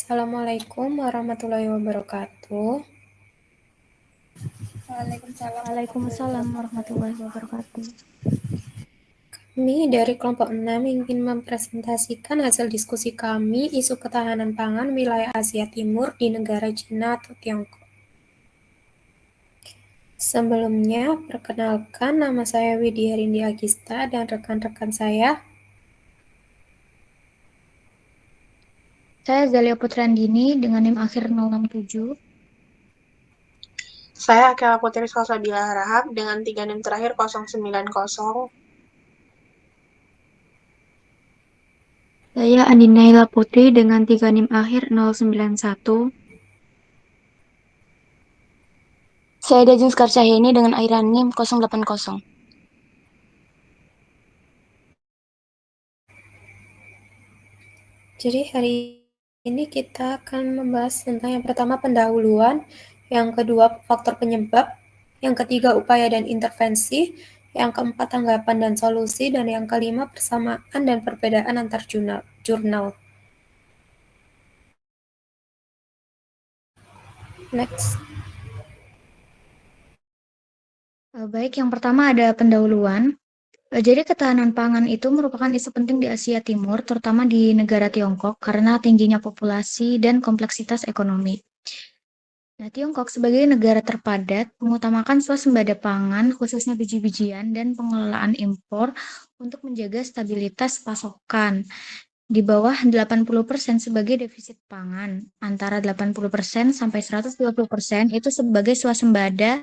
Assalamualaikum warahmatullahi wabarakatuh. Waalaikumsalam warahmatullahi wabarakatuh. Kami dari kelompok 6 ingin mempresentasikan hasil diskusi kami isu ketahanan pangan wilayah Asia Timur di negara Cina atau Tiongkok. Sebelumnya, perkenalkan nama saya Widya Rindi Agista dan rekan-rekan saya. Saya Zalia Putrandini dengan NIM akhir 067. Saya Akela Putri Salsabila Harahap dengan 3 NIM terakhir 090. Saya Andi Naila Putri dengan 3 NIM akhir 091. Saya Dajin Skarsyahini dengan airan NIM 080. Jadi hari ini kita akan membahas tentang yang pertama pendahuluan, yang kedua faktor penyebab, yang ketiga upaya dan intervensi, yang keempat tanggapan dan solusi, dan yang kelima persamaan dan perbedaan antar jurnal. Next. Baik, yang pertama ada pendahuluan. Jadi ketahanan pangan itu merupakan isu penting di Asia Timur, terutama di negara Tiongkok karena tingginya populasi dan kompleksitas ekonomi. Nah, Tiongkok sebagai negara terpadat mengutamakan swasembada pangan, khususnya biji-bijian dan pengelolaan impor untuk menjaga stabilitas pasokan. Di bawah 80% sebagai defisit pangan, antara 80% sampai 120% itu sebagai swasembada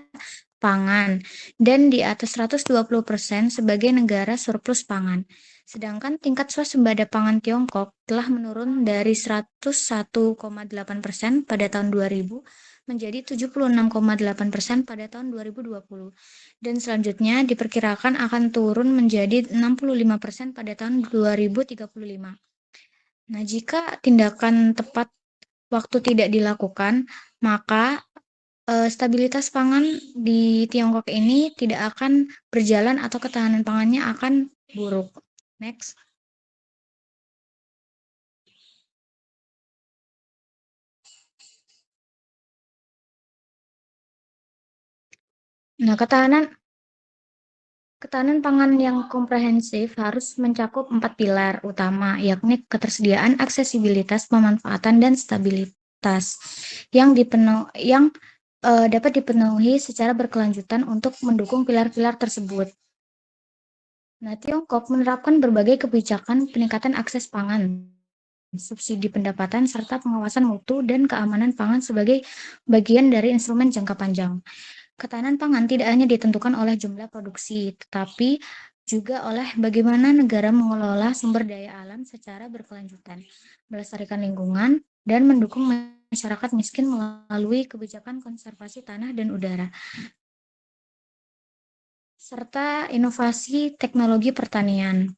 pangan, dan di atas 120% sebagai negara surplus pangan. Sedangkan tingkat swasembada pangan Tiongkok telah menurun dari 101,8% pada tahun 2000 menjadi 76,8% pada tahun 2020. Dan selanjutnya diperkirakan akan turun menjadi 65% pada tahun 2035. Nah, jika tindakan tepat waktu tidak dilakukan, maka stabilitas pangan di Tiongkok ini tidak akan berjalan atau ketahanan pangannya akan buruk. Next. Nah, ketahanan pangan yang komprehensif harus mencakup 4 pilar utama, yakni ketersediaan, aksesibilitas, pemanfaatan, dan stabilitas yang dapat dipenuhi secara berkelanjutan untuk mendukung pilar-pilar tersebut. Nah, Tiongkok menerapkan berbagai kebijakan peningkatan akses pangan, subsidi pendapatan, serta pengawasan mutu dan keamanan pangan sebagai bagian dari instrumen jangka panjang. Ketahanan pangan tidak hanya ditentukan oleh jumlah produksi, tetapi juga oleh bagaimana negara mengelola sumber daya alam secara berkelanjutan, melestarikan lingkungan, dan mendukung masyarakat miskin melalui kebijakan konservasi tanah dan udara, serta inovasi teknologi pertanian.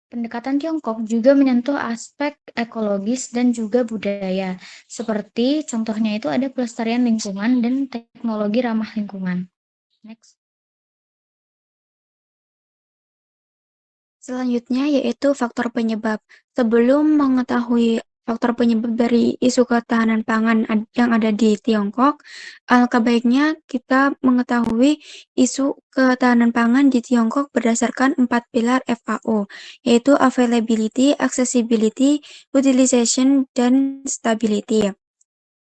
Pendekatan Tiongkok juga menyentuh aspek ekologis dan juga budaya, seperti contohnya itu ada pelestarian lingkungan dan teknologi ramah lingkungan. Next. Selanjutnya yaitu faktor penyebab. Sebelum mengetahui faktor penyebab dari isu ketahanan pangan yang ada di Tiongkok, alangkah baiknya kita mengetahui isu ketahanan pangan di Tiongkok berdasarkan 4 pilar FAO, yaitu availability, accessibility, utilization, dan stability.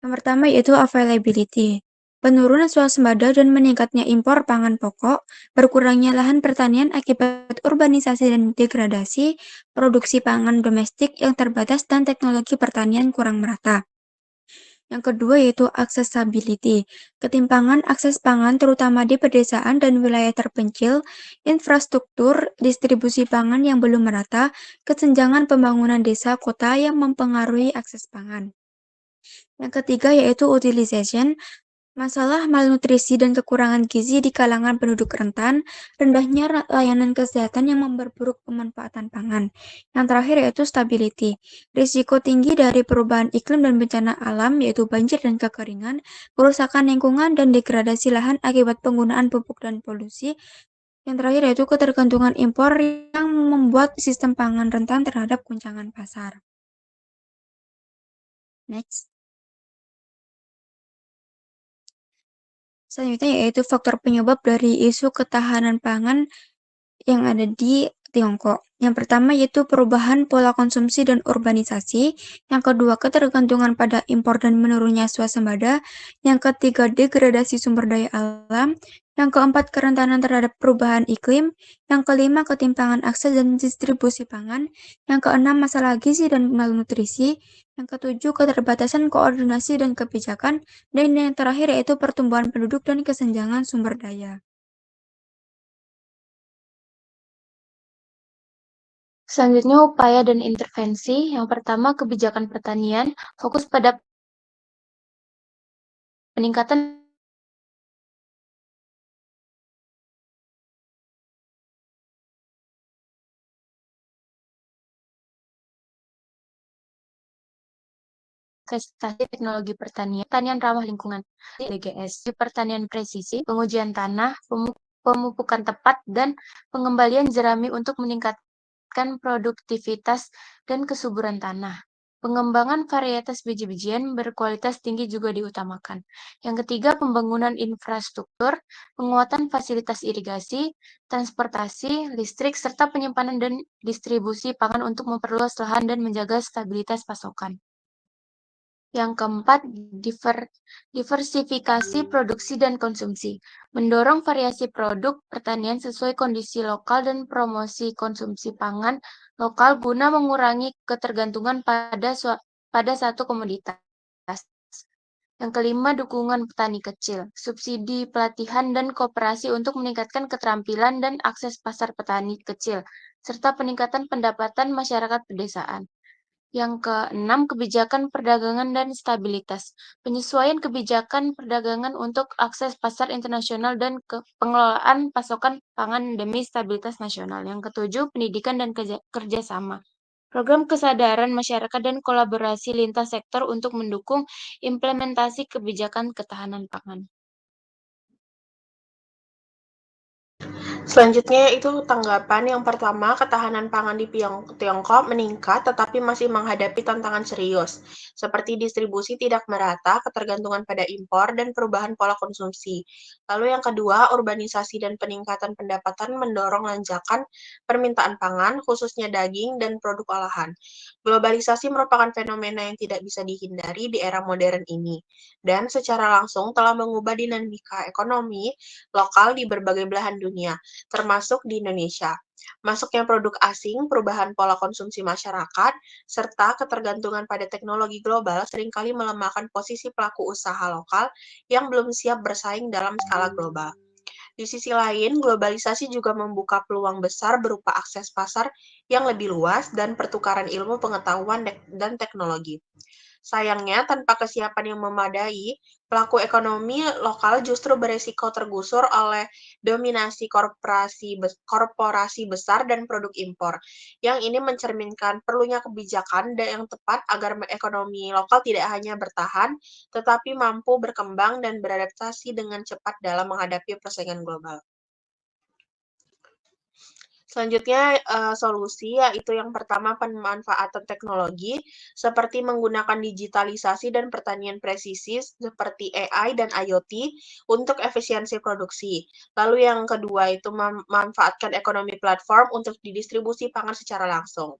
Yang pertama yaitu availability. Penurunan swasembada dan meningkatnya impor pangan pokok, berkurangnya lahan pertanian akibat urbanisasi dan degradasi, produksi pangan domestik yang terbatas, dan teknologi pertanian kurang merata. Yang kedua yaitu accessibility. Ketimpangan akses pangan terutama di pedesaan dan wilayah terpencil, infrastruktur distribusi pangan yang belum merata, kesenjangan pembangunan desa kota yang mempengaruhi akses pangan. Yang ketiga yaitu utilization. Masalah malnutrisi dan kekurangan gizi di kalangan penduduk rentan, rendahnya layanan kesehatan yang memperburuk pemanfaatan pangan. Yang terakhir yaitu stability. Risiko tinggi dari perubahan iklim dan bencana alam yaitu banjir dan kekeringan, kerusakan lingkungan dan degradasi lahan akibat penggunaan pupuk dan polusi. Yang terakhir yaitu ketergantungan impor yang membuat sistem pangan rentan terhadap guncangan pasar. Next. Selanjutnya yaitu faktor penyebab dari isu ketahanan pangan yang ada di Tiongkok. Yang pertama yaitu perubahan pola konsumsi dan urbanisasi. Yang kedua, ketergantungan pada impor dan menurunnya swasembada. Yang ketiga, degradasi sumber daya alam. Yang keempat, kerentanan terhadap perubahan iklim. Yang kelima, ketimpangan akses dan distribusi pangan. Yang keenam, masalah gizi dan malnutrisi. Yang ketujuh, keterbatasan koordinasi dan kebijakan. Dan yang terakhir yaitu pertumbuhan penduduk dan kesenjangan sumber daya. Selanjutnya, upaya dan intervensi. Yang pertama, kebijakan pertanian, fokus pada peningkatan investasi teknologi pertanian ramah lingkungan, DGS, di pertanian presisi, pengujian tanah, pemupukan tepat, dan pengembalian jerami untuk meningkatkan produktivitas dan kesuburan tanah. Pengembangan varietas biji-bijian berkualitas tinggi juga diutamakan. Yang ketiga, pembangunan infrastruktur, penguatan fasilitas irigasi, transportasi, listrik, serta penyimpanan dan distribusi pangan untuk memperluas lahan dan menjaga stabilitas pasokan. Yang keempat, diversifikasi produksi dan konsumsi. Mendorong variasi produk pertanian sesuai kondisi lokal dan promosi konsumsi pangan lokal guna mengurangi ketergantungan pada satu komoditas. Yang kelima, dukungan petani kecil, subsidi pelatihan dan kooperasi untuk meningkatkan keterampilan dan akses pasar petani kecil, serta peningkatan pendapatan masyarakat pedesaan. Yang keenam, kebijakan perdagangan dan stabilitas. Penyesuaian kebijakan perdagangan untuk akses pasar internasional dan pengelolaan pasokan pangan demi stabilitas nasional. Yang ketujuh, pendidikan dan kerjasama. Program kesadaran masyarakat dan kolaborasi lintas sektor untuk mendukung implementasi kebijakan ketahanan pangan. Selanjutnya itu tanggapan yang pertama, ketahanan pangan di Tiongkok meningkat tetapi masih menghadapi tantangan serius, seperti distribusi tidak merata, ketergantungan pada impor, dan perubahan pola konsumsi. Lalu yang kedua, urbanisasi dan peningkatan pendapatan mendorong lonjakan permintaan pangan, khususnya daging dan produk olahan. Globalisasi merupakan fenomena yang tidak bisa dihindari di era modern ini, dan secara langsung telah mengubah dinamika ekonomi lokal di berbagai belahan dunia, termasuk di Indonesia. Masuknya produk asing, perubahan pola konsumsi masyarakat, serta ketergantungan pada teknologi global seringkali melemahkan posisi pelaku usaha lokal yang belum siap bersaing dalam skala global. Di sisi lain, globalisasi juga membuka peluang besar berupa akses pasar yang lebih luas dan pertukaran ilmu pengetahuan dan teknologi. Sayangnya, tanpa kesiapan yang memadai, pelaku ekonomi lokal justru beresiko tergusur oleh dominasi korporasi besar dan produk impor. Yang ini mencerminkan perlunya kebijakan yang tepat agar ekonomi lokal tidak hanya bertahan, tetapi mampu berkembang dan beradaptasi dengan cepat dalam menghadapi persaingan global. Selanjutnya, solusi yaitu yang pertama pemanfaatan teknologi seperti menggunakan digitalisasi dan pertanian presisi seperti AI dan IoT untuk efisiensi produksi. Lalu yang kedua itu memanfaatkan ekonomi platform untuk didistribusi pangan secara langsung.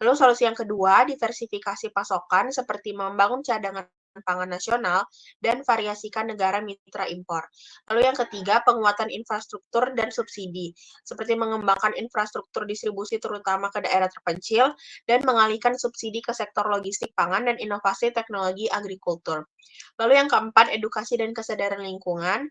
Lalu solusi yang kedua, diversifikasi pasokan seperti membangun cadangan pangan nasional dan variasikan negara mitra impor. Lalu yang ketiga, penguatan infrastruktur dan subsidi, seperti mengembangkan infrastruktur distribusi terutama ke daerah terpencil dan mengalihkan subsidi ke sektor logistik pangan dan inovasi teknologi agrikultur. Lalu yang keempat, edukasi dan kesadaran lingkungan,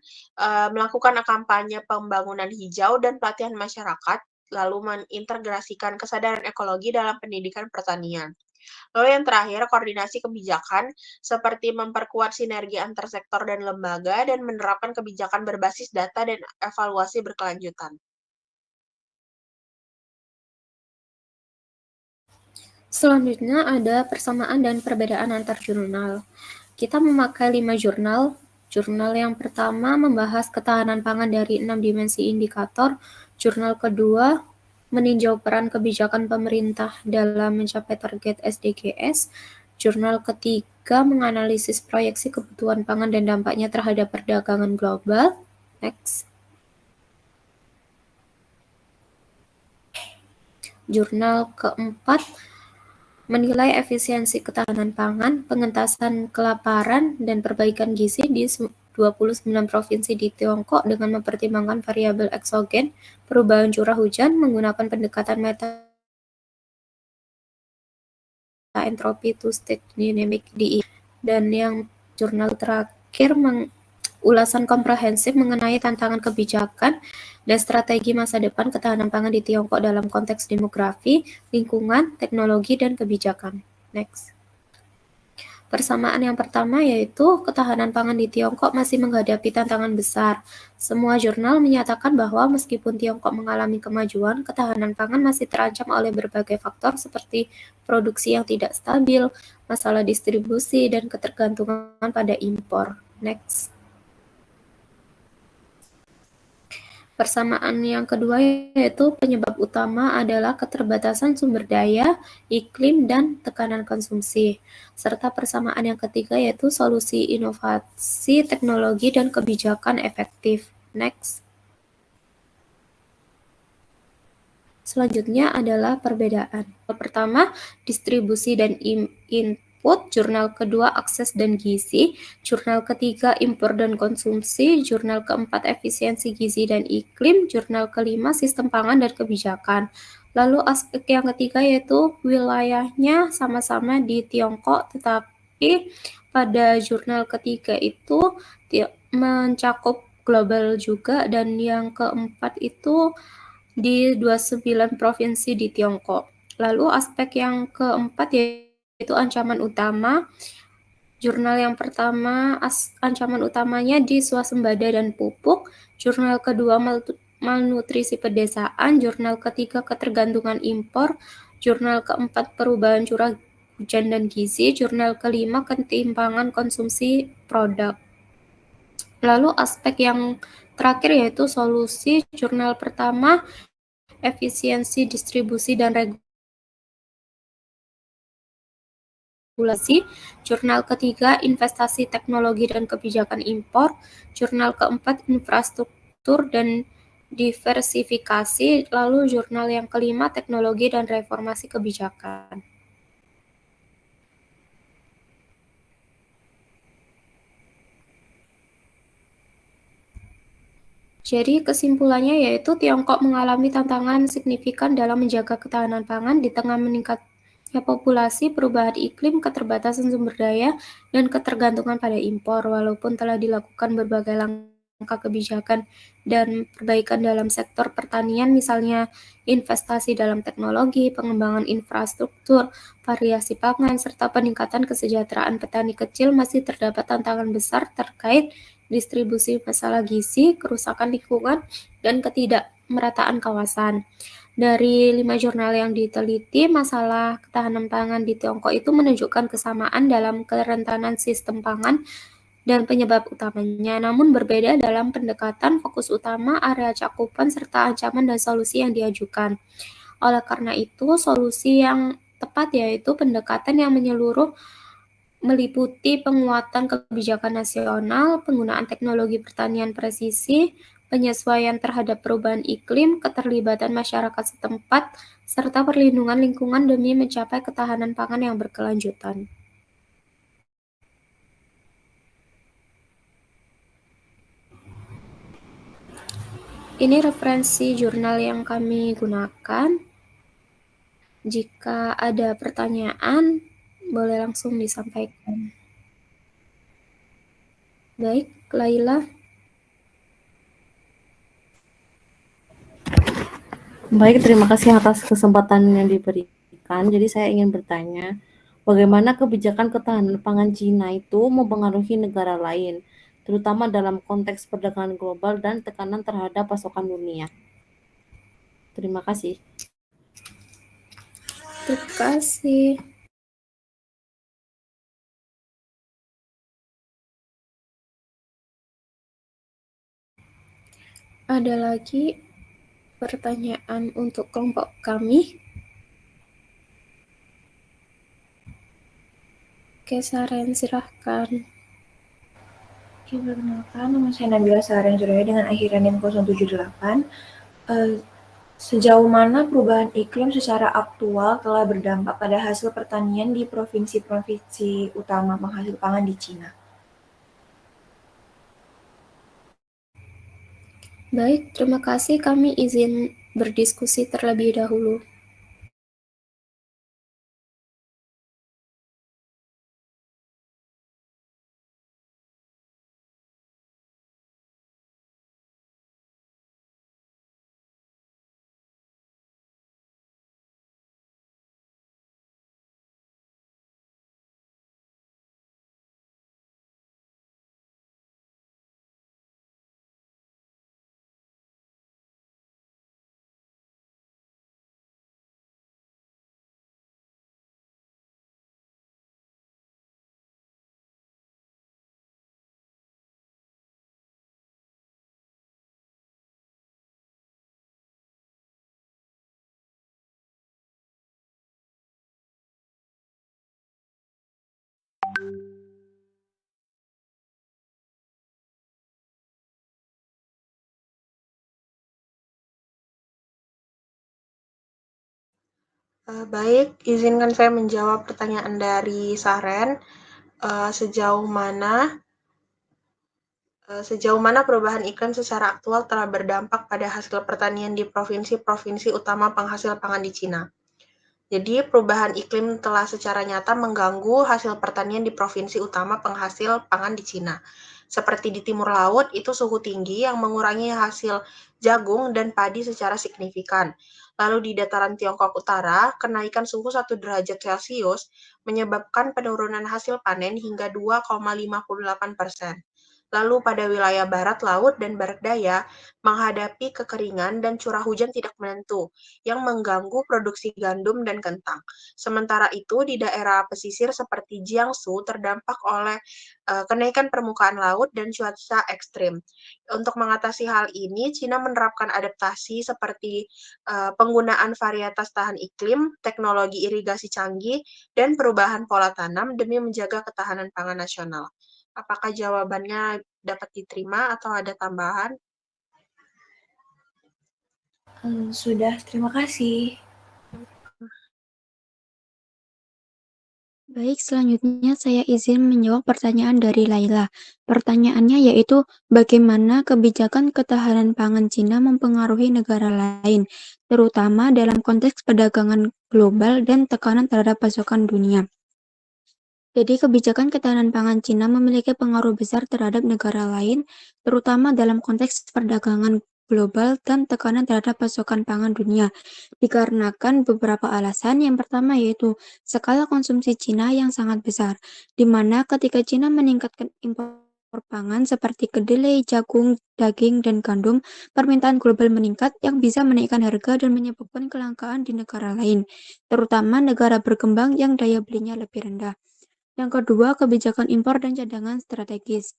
melakukan kampanye pembangunan hijau dan pelatihan masyarakat, lalu mengintegrasikan kesadaran ekologi dalam pendidikan pertanian. Lalu yang terakhir, koordinasi kebijakan seperti memperkuat sinergi antar sektor dan lembaga dan menerapkan kebijakan berbasis data dan evaluasi berkelanjutan. Selanjutnya ada persamaan dan perbedaan antar jurnal. Kita memakai 5 jurnal. Jurnal yang pertama membahas ketahanan pangan dari 6 dimensi indikator. Jurnal kedua meninjau peran kebijakan pemerintah dalam mencapai target SDGs, Jurnal ketiga menganalisis proyeksi kebutuhan pangan dan dampaknya terhadap perdagangan global. Next. Jurnal keempat menilai efisiensi ketahanan pangan, pengentasan kelaparan, dan perbaikan gizi di 29 provinsi di Tiongkok dengan mempertimbangkan variabel eksogen, perubahan curah hujan, menggunakan pendekatan meta entropy to state dynamic DI. Dan yang jurnal terakhir ulasan komprehensif mengenai tantangan kebijakan dan strategi masa depan ketahanan pangan di Tiongkok dalam konteks demografi, lingkungan, teknologi, dan kebijakan. Next. Persamaan yang pertama yaitu ketahanan pangan di Tiongkok masih menghadapi tantangan besar. Semua jurnal menyatakan bahwa meskipun Tiongkok mengalami kemajuan, ketahanan pangan masih terancam oleh berbagai faktor seperti produksi yang tidak stabil, masalah distribusi, dan ketergantungan pada impor. Next. Persamaan yang kedua yaitu penyebab utama adalah keterbatasan sumber daya, iklim, dan tekanan konsumsi. Serta persamaan yang ketiga yaitu solusi inovasi, teknologi, dan kebijakan efektif. Next. Selanjutnya adalah perbedaan. Pertama, distribusi dan input. Jurnal kedua, akses dan gizi. Jurnal ketiga, impor dan konsumsi. Jurnal keempat, efisiensi gizi dan iklim. Jurnal kelima, sistem pangan dan kebijakan. Lalu aspek yang ketiga yaitu wilayahnya sama-sama di Tiongkok, tetapi pada jurnal ketiga itu mencakup global juga, dan yang keempat itu di 29 provinsi di Tiongkok. Lalu aspek yang keempat yaitu ancaman utama. Jurnal yang pertama, ancaman utamanya di swasembada dan pupuk. Jurnal kedua, malnutrisi pedesaan. Jurnal ketiga, ketergantungan impor. Jurnal keempat, perubahan curah hujan dan gizi. Jurnal kelima, ketimpangan konsumsi produk. Lalu aspek yang terakhir yaitu solusi. Jurnal pertama, efisiensi distribusi dan regulasi. Jurnal ketiga, investasi teknologi dan kebijakan impor. Jurnal keempat, infrastruktur dan diversifikasi. Lalu jurnal yang kelima, teknologi dan reformasi kebijakan. Jadi kesimpulannya yaitu Tiongkok mengalami tantangan signifikan dalam menjaga ketahanan pangan di tengah meningkatnya populasi, perubahan iklim, keterbatasan sumber daya, dan ketergantungan pada impor. Walaupun telah dilakukan berbagai langkah kebijakan dan perbaikan dalam sektor pertanian, misalnya investasi dalam teknologi, pengembangan infrastruktur, variasi pangan, serta peningkatan kesejahteraan petani kecil, masih terdapat tantangan besar terkait distribusi masalah gizi, kerusakan lingkungan, dan ketidakmerataan kawasan. Dari 5 jurnal yang diteliti, masalah ketahanan pangan di Tiongkok itu menunjukkan kesamaan dalam kerentanan sistem pangan dan penyebab utamanya, namun berbeda dalam pendekatan, fokus utama, area cakupan, serta ancaman dan solusi yang diajukan. Oleh karena itu, solusi yang tepat yaitu pendekatan yang menyeluruh, meliputi penguatan kebijakan nasional, penggunaan teknologi pertanian presisi, penyesuaian terhadap perubahan iklim, keterlibatan masyarakat setempat, serta perlindungan lingkungan demi mencapai ketahanan pangan yang berkelanjutan. Ini referensi jurnal yang kami gunakan. Jika ada pertanyaan, boleh langsung disampaikan. Baik, Laila. Baik, terima kasih atas kesempatan yang diberikan. Jadi saya ingin bertanya, bagaimana kebijakan ketahanan pangan Cina itu mempengaruhi negara lain, terutama dalam konteks perdagangan global dan tekanan terhadap pasokan dunia? Terima kasih. Terima kasih. Ada lagi pertanyaan untuk kelompok kami? Oke, Saren, silahkan. Oke, perkenalkan, nama saya Nabila Saren Suraya dengan akhiran NIM 078. Sejauh mana perubahan iklim secara aktual telah berdampak pada hasil pertanian di provinsi-provinsi utama penghasil pangan di Cina? Baik, terima kasih. Kami izin berdiskusi terlebih dahulu. Baik, izinkan saya menjawab pertanyaan dari Saren. Sejauh mana perubahan iklim secara aktual telah berdampak pada hasil pertanian di provinsi-provinsi utama penghasil pangan di Cina. Jadi, perubahan iklim telah secara nyata mengganggu hasil pertanian di provinsi utama penghasil pangan di Cina. Seperti di timur laut, itu suhu tinggi yang mengurangi hasil jagung dan padi secara signifikan. Lalu di dataran Tiongkok Utara, kenaikan suhu 1 derajat Celcius menyebabkan penurunan hasil panen hingga 2,58%. Lalu pada wilayah barat laut dan barat daya menghadapi kekeringan dan curah hujan tidak menentu yang mengganggu produksi gandum dan kentang. Sementara itu di daerah pesisir seperti Jiangsu terdampak oleh kenaikan permukaan laut dan cuaca ekstrim. Untuk mengatasi hal ini, Cina menerapkan adaptasi seperti penggunaan varietas tahan iklim, teknologi irigasi canggih, dan perubahan pola tanam demi menjaga ketahanan pangan nasional. Apakah jawabannya dapat diterima atau ada tambahan? Sudah, terima kasih. Baik, selanjutnya saya izin menjawab pertanyaan dari Laila. Pertanyaannya yaitu, bagaimana kebijakan ketahanan pangan Cina mempengaruhi negara lain, terutama dalam konteks perdagangan global dan tekanan terhadap pasokan dunia. Jadi, kebijakan ketahanan pangan Cina memiliki pengaruh besar terhadap negara lain, terutama dalam konteks perdagangan global dan tekanan terhadap pasokan pangan dunia, dikarenakan beberapa alasan. Yang pertama yaitu skala konsumsi Cina yang sangat besar, di mana ketika Cina meningkatkan impor pangan seperti kedelai, jagung, daging, dan gandum, permintaan global meningkat yang bisa menaikkan harga dan menyebabkan kelangkaan di negara lain, terutama negara berkembang yang daya belinya lebih rendah. Yang kedua, kebijakan impor dan cadangan strategis.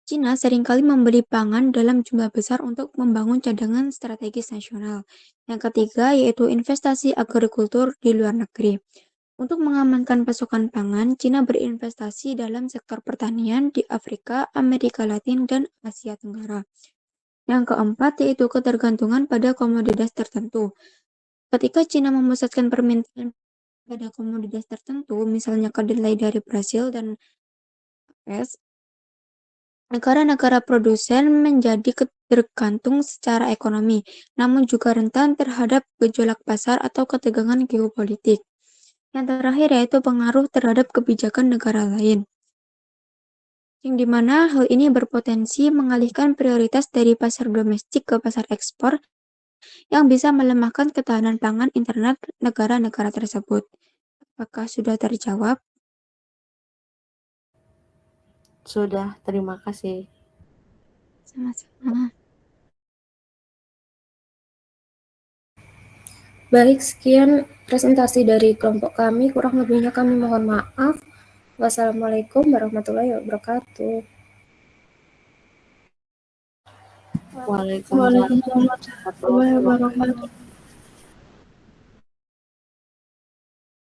Cina seringkali membeli pangan dalam jumlah besar untuk membangun cadangan strategis nasional. Yang ketiga, yaitu investasi agrikultur di luar negeri. Untuk mengamankan pasokan pangan, Cina berinvestasi dalam sektor pertanian di Afrika, Amerika Latin, dan Asia Tenggara. Yang keempat, yaitu ketergantungan pada komoditas tertentu. Ketika Cina memusatkan permintaan pada komoditas tertentu, misalnya kedelai dari Brasil dan AS, negara-negara produsen menjadi tergantung secara ekonomi, namun juga rentan terhadap gejolak pasar atau ketegangan geopolitik. Yang terakhir yaitu pengaruh terhadap kebijakan negara lain, yang dimana hal ini berpotensi mengalihkan prioritas dari pasar domestik ke pasar ekspor, yang bisa melemahkan ketahanan pangan internal negara-negara tersebut. Apakah sudah terjawab? Sudah, terima kasih. Sama-sama. Baik, sekian presentasi dari kelompok kami. Kurang lebihnya kami mohon maaf. Wassalamualaikum warahmatullahi wabarakatuh. Waalaikumsalam warahmatullahi wabarakatuh.